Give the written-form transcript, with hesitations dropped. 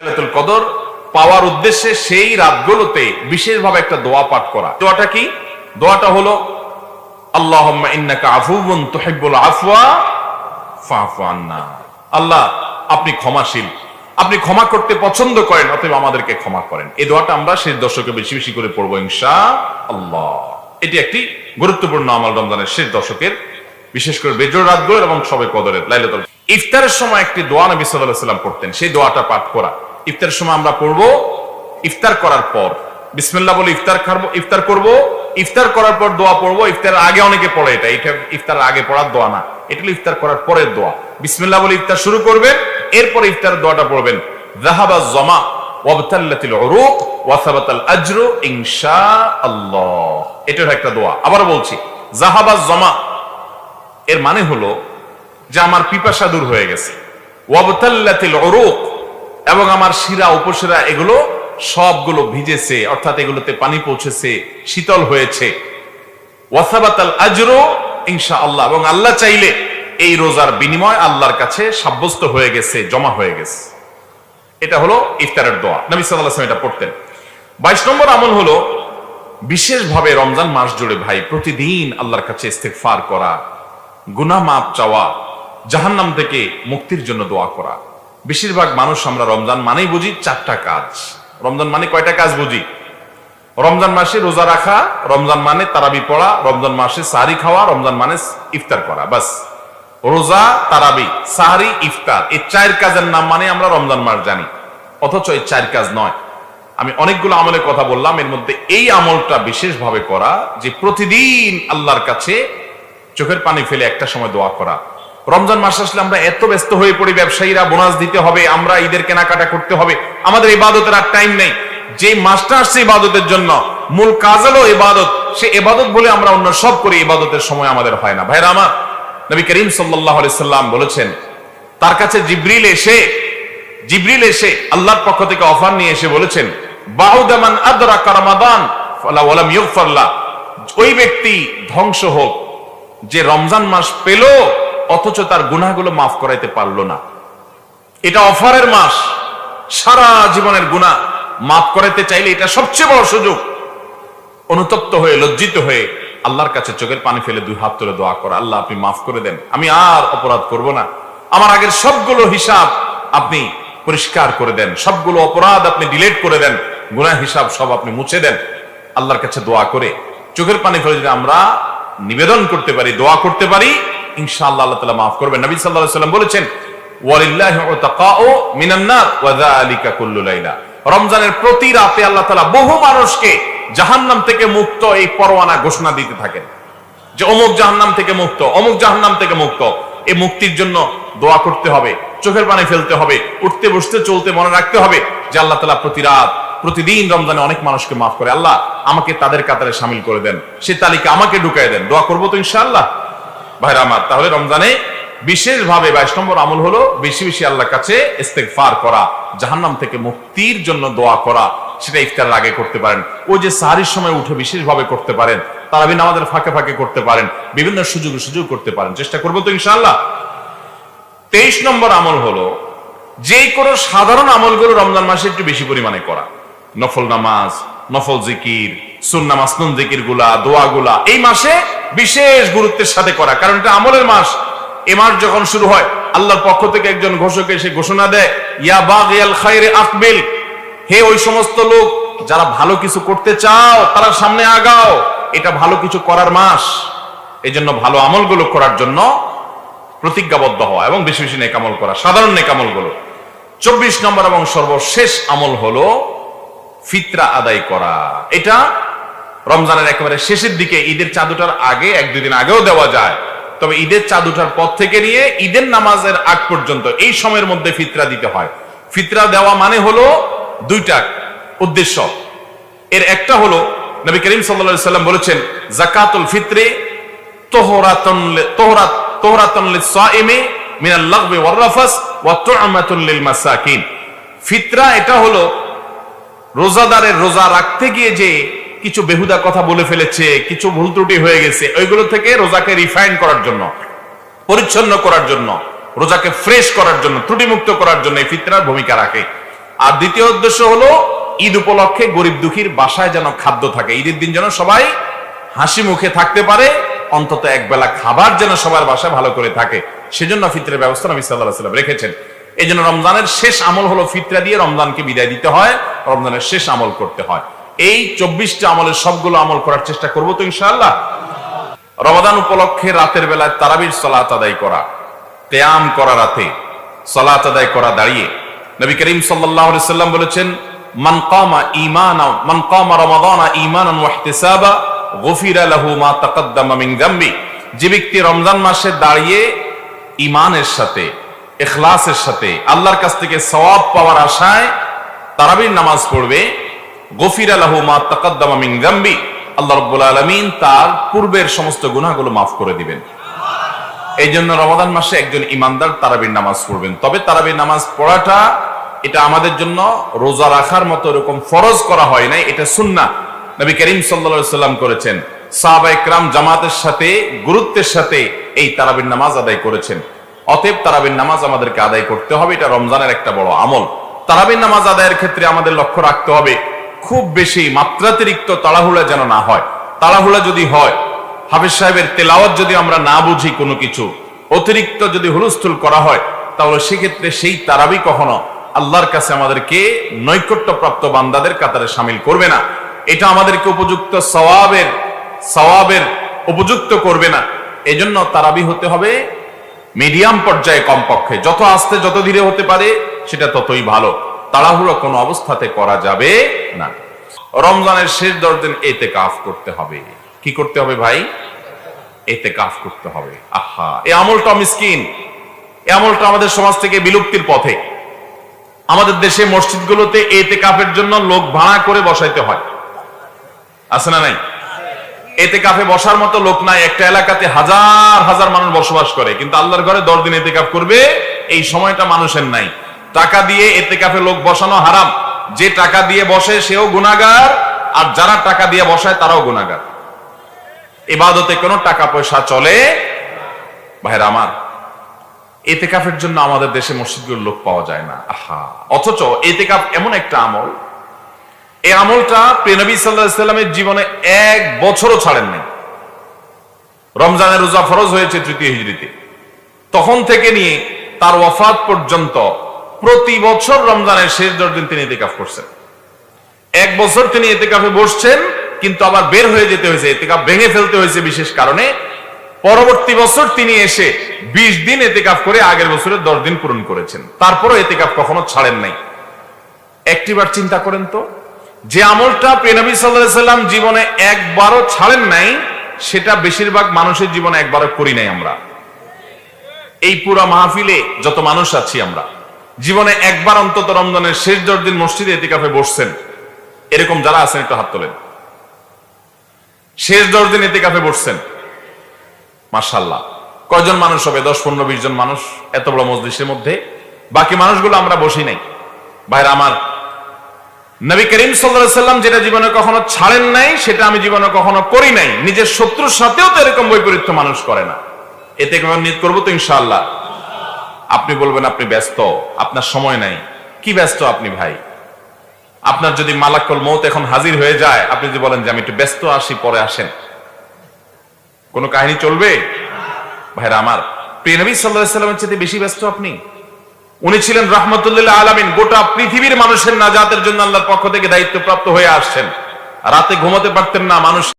লাইলাতুল কদর পাওয়ার উদ্দেশ্যে সেই রাতগুলোতে বিশেষভাবে একটা দোয়া পাঠ করা। দোয়াটা কি? দোয়াটা হলো আল্লাহুম্মা ইন্নাকা আফুউন তুহিব্বুল আফওয়া ফাফু আন্না। আল্লাহ, আপনি ক্ষমাশীল, আপনি ক্ষমা করতে পছন্দ করেন, অতএব আমাদেরকে ক্ষমা করেন। এই দোয়াটা আমরা শেষ দশকে বেশি বেশি করে পড়বো ইনশাআল্লাহ। এটি একটি গুরুত্বপূর্ণ আমল রমজানের শেষ দশকের, বিশেষ করে বেজোড় রাতগুলোর এবং শবে কদরের লাইলাতুল ইফতারের সময় একটি দোয়া নবী সাল্লাল্লাহু আলাইহি ওয়াসাল্লাম পড়তেন। সেই দোয়াটা পাঠ করা ইফতারের সময় আমরা পড়বো। ইফতার করার পর বিসমিল্লাহ বলে ইফতার করব, ইফতার করার পর দোয়া পড়বো। ইফতারের আগে অনেকে পড়ে, এটা ইফতারের আগে পড়ার দোয়া না, এটা হলো ইফতার করার পরের দোয়া। বিসমিল্লাহ বলে ইফতার শুরু করবেন, এরপর ইফতারের দোয়াটা পড়বেন যাহাবা যমা ওয়াবতাল্লাতিল উরুক ওয়া সাবাতাল আজরু ইনশাআল্লাহ। এটার একটা দোয়া। আবার বলছি, যাহাবা যমা এর মানে হলো যে আমার পিপাসা দূর হয়ে গেছে, ওয়াবতাল্লাতিল উরুক এবং আমার শিরা উপশিরা এগুলো সবগুলো ভিজেছে, অর্থাৎ এগুলোতে পানি পৌঁছেছে, শীতল হয়েছে। ওয়াসাবাতাল আজরু ইনশাআল্লাহ, এবং আল্লাহ চাইলে এই রোজার বিনিময় আল্লাহর কাছে সাব্যস্ত হয়ে গেছে, জমা হয়ে গেছে। এটা হলো ইফতারের দোয়া। নবী সাল্লাল্লাহু আলাইহি ওয়াসাল্লাম এটা পড়তেন। 22 নম্বর আমল হলো বিশেষভাবে রমজান মাস জুড়ে ভাই প্রতিদিন আল্লাহর কাছে ইস্তেগফার করা, গুনাহ মাফ চাওয়া, জাহান্নাম থেকে মুক্তির জন্য দোয়া করা। বেশিরভাগ মানুষ আমরা রমজান মানেই বুঝি চারটা কাজ। রমজান মানে কয়টা কাজ বুঝি? রমজান মাসে রোজা রাখা, রমজান মানে তারাবি পড়া, রমজান মাসে সাহরি খাওয়া, রমজান মানে ইফতার করা। বাস, রোজা, তারাবি, সাহরি, ইফতার, এই চার কাজের নাম মানে আমরা রমজান মাস জানি, অথচ এই চার কাজ নয়। আমি অনেকগুলো আমলের কথা বললাম, এর মধ্যে এই আমলটা বিশেষভাবে করা যে প্রতিদিন আল্লাহর কাছে চোখের পানি ফেলে একটা সময় দোয়া করা। রমজান মাস আসলে আমরা এত ব্যস্ত হয়ে পড়ি, ব্যবসায়ীরা বোনাস দিতে হবে, আমরা ঈদের কেনাকাটা করতে হবে, আমাদের ইবাদতের আর টাইম নেই। যে মাসটা আসছে ইবাদতের জন্য, মূল কাজ হলো ইবাদত, সে ইবাদত বলে আমরা অন্য সব করি, ইবাদতের সময় আমাদের হয় না। ভাইরা আমার, নবী করিম সাল্লাল্লাহু আলাইহি সাল্লাম বলেছেন, তার কাছে জিবরিল এসে আল্লাহর পক্ষ থেকে অফার নিয়ে এসে বলেছেন, বাউদা মান আদরাকা রমাদান ফালা ওয়ালাম ইগফার লা, ওই ব্যক্তি ধ্বংস হোক যে রমজান মাস পেল অথচ তার গুনাহগুলো মাফ করাইতে পারলো না। এটা অফারের মাস, সারা জীবনের গুনাহ মাফ করাইতে চাইলে এটা সবচেয়ে বড় সুযোগ। অনুতপ্ত হয়ে, লজ্জিত হয়ে আল্লাহর কাছে চোখের পানি ফেলে দুই হাত তুলে দোয়া করা, আল্লাহ আপনি মাফ করে দেন, আমি আর অপরাধ করব না, আমার আগের সবগুলো হিসাব আপনি পরিষ্কার করে দেন, সবগুলো অপরাধ আপনি ডিলিট করে দেন, গুনাহ হিসাব সব আপনি মুছে দেন। আল্লাহর কাছে দোয়া করে চোখের পানি ফেলে যদি আমরা নিবেদন করতে পারি, দোয়া করতে পারি, ইনশাআল্লাহ আল্লাহ তাআলা মাফ করবেন। নবী সাল্লাল্লাহু আলাইহি ওয়াসাল্লাম বলেছেন, ওয়ালিল্লাহি উতাকাউ মিনান নার ওয়া যালিকা কুল্লু লাইলা, রমজানের প্রতি রাতে আল্লাহ তাআলা বহু মানুষকে জাহান্নাম থেকে মুক্ত এই পরওয়ানা ঘোষণা দিতে থাকেন যে অমুক জাহান্নাম থেকে মুক্ত, অমুক জাহান্নাম থেকে মুক্ত। এই মুক্তির জন্য দোয়া করতে হবে, চোখের পানি ফেলতে হবে, উঠতে বসতে চলতে মনে রাখতে হবে যে আল্লাহ তাআলা প্রতি রাত প্রতিদিন রমজানে অনেক মানুষকে মাফ করে, আল্লাহ আমাকে তাদের কাতারে শামিল করে দেন, সে তালিকা আমাকে ঢুকায় দেন। দোয়া করবো তো ইনশাআল্লাহ। ভাইরা আমার, তাহলে রমজানে বিশেষভাবে 22 নম্বর আমল হলো বেশি বেশি আল্লাহর কাছে ইস্তেগফার করা, জাহান্নাম থেকে মুক্তির জন্য দোয়া করা। সেটা ইফতারের আগে করতে পারেন, ওই যে সাহরির সময় উঠে বিশেষভাবে করতে পারেন, তারাবি নামাজের ফাঁকে ফাঁকে করতে পারেন, বিভিন্ন সুযোগ করতে পারেন। চেষ্টা করবো তো ইনশাআল্লাহ। 23 নম্বর আমল হলো যে কোনো সাধারণ আমলগুলো রমজান মাসে একটু বেশি পরিমাণে করা। নফল নামাজ, নফল জিকির, সুন্নাহ মাসনুন জিকির গুলা, দোয়া গুলা এই মাসে বিশেষ গুরুত্বের সাথে করা, কারণ এটা আমলের মাস। এ মাস যখন শুরু হয়, আল্লাহর পক্ষ থেকে একজন ঘোষক এসে ঘোষণা দেয়, ইয়া বাগিয়াল খায়রে আকবিল, হে ওই সমস্ত লোক যারা ভালো কিছু করতে চাও তারা সামনে আগাও, এটা ভালো কিছু করার মাস। এই জন্য ভালো আমলগুলো করার জন্য প্রতিজ্ঞাবদ্ধ হওয়া এবং বেশি বেশি নেক আমল করা, সাধারণ নেক আমলগুলো। 24 নম্বর এবং সর্বশেষ আমল হলো ফিতরা আদায় করা। এটা রমজানের একেবারে শেষের দিকে, ঈদের চাঁদ ওঠার আগে 1-2 দিন আগেও দেওয়া যায়, তবে ঈদের চাঁদ ওঠার পর থেকে নিয়ে ঈদের নামাজের আগ পর্যন্ত এই সময়ের মধ্যে ফিতরা দিতে হয়। ফিতরা দেওয়া মানে হলো দুইটা উদ্দেশ্য। এর একটা হলো নবী করিম সাল্লাল্লাহু আলাইহি ওয়াসাল্লাম বলেছেন, যাকাতুল ফিত্রে তুহরাতুন লিস-সাইমি মিনাল লাগবি ওয়ার রাফাস ওয়া তু'মাতুন লিল মাসাকিন। ফিতরা এটা হলো রোজাদারের রোজা রাখতে গিয়ে যে কিছু বেহুদা কথা বলে ফেলেছে, কিছু ভুল ত্রুটি হয়ে গেছে, ওইগুলো থেকে রোজাকে রিফাইন করার জন্য, পরিচ্ছন্ন করার জন্য, রোজাকে ফ্রেশ করার জন্য, ত্রুটিমুক্ত করার জন্য এই ফিতরার ভূমিকা রাখে। আর দ্বিতীয় উদ্দেশ্য হলো ঈদ উপলক্ষে গরিব দুঃখীর বাসায় যেন খাদ্য থাকে, ঈদের দিন যেন সবাই হাসি মুখে থাকতে পারে, অন্তত এক বেলা খাবার যেন সবার বাসায় ভালো করে থাকে, সেজন্য ফিতরের ব্যবস্থা নবী সাল্লাল্লাহু আলাইহি ওয়াসাল্লাম রেখেছেন। এই জন্য রমজানের শেষ আমল হলো ফিতরা দিয়ে রমজানকে বিদায় দিতে হয়, রমজানের শেষ আমল করতে হয়। এই 24টা আমলের সবগুলো আমল করার চেষ্টা করবো তো ইনশাআল্লাহ। রমাদান উপলক্ষে রাতের বেলায় তারাবির সালাত আদায় করা, কিয়াম করা, রাতে সালাত আদায় করা দাঁড়িয়ে। নবী করিম সাল্লাল্লাহু আলাইহি ওয়াসাল্লাম বলেছেন, মান কামা রমাদানা ঈমানান ওয়া ইহতিসাবা গুফিরা লাহু মা তাকাদ্দামা মিন যামবি। যে ব্যক্তি রমজান মাসে দাঁড়িয়ে ঈমানের সাথে, ইখলাসের সাথে, আল্লাহর কাছ থেকে সওয়াব পাওয়ার আশায় তারাবির নামাজ পড়বে, গুফিরা লাহু মা তাকাদ্দামা মিন যামবি, আল্লাহ রাব্বুল আলামিন তার পূর্বের সমস্ত গুনাহগুলো মাফ করে দিবেন। এই জন্য রমাদান মাসে একজন ইমানদার তারাবির নামাজ পড়বেন। তবে তারাবির নামাজ পড়াটা এটা আমাদের জন্য রোজা রাখার মতো এরকম ফরজ করা হয় নাই, এটা সুন্নাহ। নবী করিম সাল্লাল্লাহু আলাইহি ওয়াসাল্লাম করেছেন, সাহাবায়ে কেরাম জামাতের সাথে, গুরুত্বের সাথে এই তারাবির নামাজ আদায় করেছেন। অতএব তারাবির নামাজ আমাদেরকে আদায় করতে হবে, এটা রমজানের একটা বড় আমল। তারাবির নামাজ আদায়ের ক্ষেত্রে আমাদের লক্ষ্য রাখতে হবে খুব বেশি মাত্রাতিরিক্ত তাড়াহুড়া যেন না হয়। তাড়াহুড়া যদি হয়, হাফেজ সাহেবের তেলাওয়াত যদি আমরা না বুঝি, কোনো কিছু অতিরিক্ত যদি হুলস্থুল করা হয়, তাহলে সেক্ষেত্রে সেই তারাবি কখনো আল্লাহর কাছে আমাদেরকে নৈকট্যপ্রাপ্ত বান্দাদের কাতারে শামিল করবে না। এটা আমাদেরকে উপযুক্ত সওয়াবের উপযুক্ত করবে না। এজন্য তারাবি হতে হবে মিডিয়াম পর্যায়ে, কমপক্ষে যত আস্তে যত ধীরে হতে পারে সেটা ততই ভালো। তাড়াহুড়ো কোনো অবস্থাতে করা যাবে না। রমজানের শেষ 10 দিন ইতিকাফ করতে হবে। কি করতে হবে ভাই? ইতিকাফ করতে হবে। আহা, এই আমলটা মিসকিন, এই আমলটা আমাদের সমাজ থেকে বিলুপ্তির পথে। আমাদের দেশে মসজিদগুলোতে ইতিকাফের জন্য লোক ভাড়া করে বসাইতে হয়, আছে না নাই? ইতিকাফে বসার মতো লোক নাই। একটা এলাকাতে হাজার হাজার মানুষ বসবাস করে, কিন্তু আল্লাহর ঘরে 10 দিন ইতিকাফ করবে এই সময়টা মানুষের নাই। টাকা দিয়ে ইতিকাফে লোক বসানো হারাম। যে টাকা দিয়ে বসে সেও গুনাহগার, আর যারা টাকা দিয়ে বসায় তারাও গুনাহগার। ইবাদতে কোনো টাকা পয়সা চলে ভাইরা আমার। ইতিকাফের জন্য আমাদের দেশে মসজিদগুলোর লোক পাওয়া যায় না। আহা, অথচ ইতিকাফ এমন একটা আমল, এই আমলটা প্রিয় নবী সাল্লাল্লাহু আলাইহি ওয়াসাল্লামের জীবনে 1 বছরও ছাড়েন নাই। রমজানের রোজা ফরজ হয়েছে 3য় হিজরিতে, তখন থেকে নিয়ে তার ওয়াফাত পর্যন্ত প্রতি বছর রমজানের শেষ 10 দিন তিনি ইতিকাফ করছেন। 1 বছর তিনি ইতিকাফে বসছেন, কিন্তু আবার বের হয়ে যেতে হয়েছে, ইতিকাফ ভেঙে ফেলতে হয়েছে বিশেষ কারণে। পরবর্তী বছর তিনি এসে 20 দিন ইতিকাফ করে আগের বছরের 10 দিন পূরণ করেছেন। তারপরও ইতিকাফ কখনো ছাড়েন নাই। একটিবার চিন্তা করেন তো, যে আমলটা প্রিয় নবী সাল্লাল্লাহু আলাইহি ওয়াসাল্লাম জীবনে একবারও ছাড়েন নাই, সেটা বেশিরভাগ মানুষের জীবনে একবারও করি নাই আমরা। এই পুরো মাহফিলে যত মানুষ আছি, আমরা জীবনে একবার অন্তত রমজানের শেষ 10 দিন মসজিদে ইতিকাফে বসছেন, এরকম যারা আছেন একটু হাত তোলেন। শেষ 10 দিন ইতিকাফে বসছেন, মাশাআল্লাহ। কয়জন মানুষ হবে? 10, 15, 20 জন মানুষ এত বড় মজলিসের মধ্যে। বাকি মানুষগুলো আমরা বসি নাই। ভাইরা আমার, নবী করিম সাল্লাল্লাহু আলাইহি ওয়াসাল্লাম যেটা জীবনে কখনো ছাড়েন নাই, সেটা আমি জীবনে কখনো করি নাই। নিজের শত্রুর সাথেও তো এরকম বৈপরীত্য মানুষ করে না। এতে কেমন নিয়ত করবো তো ইনশাআল্লাহ। আপনি বলবেন আপনি ব্যস্ত, আপনার সময় নাই। কি ব্যস্ত আপনি ভাই? আপনার যদি মালাকুল মউত এখন হাজির হয়ে যায়, আপনি যদি বলেন যে আমি একটু ব্যস্ত, আসি, পরে আসেন, কোনো কাহিনী চলবে? ভাইরা আমার, প্রিয় নবী সাল্লাল্লাহু আলাইহি ওয়াসাল্লামের চেয়ে বেশি ব্যস্ত আপনি। উনি ছিলেন রাহমাতুল লিল আলামিন। গোটা পৃথিবীর মানুষের নাজাতের জন্য আল্লাহর পক্ষ থেকে দায়িত্বপ্রাপ্ত হয়ে আসছেন। রাতে ঘুমাতে পারতেন না, মানুষ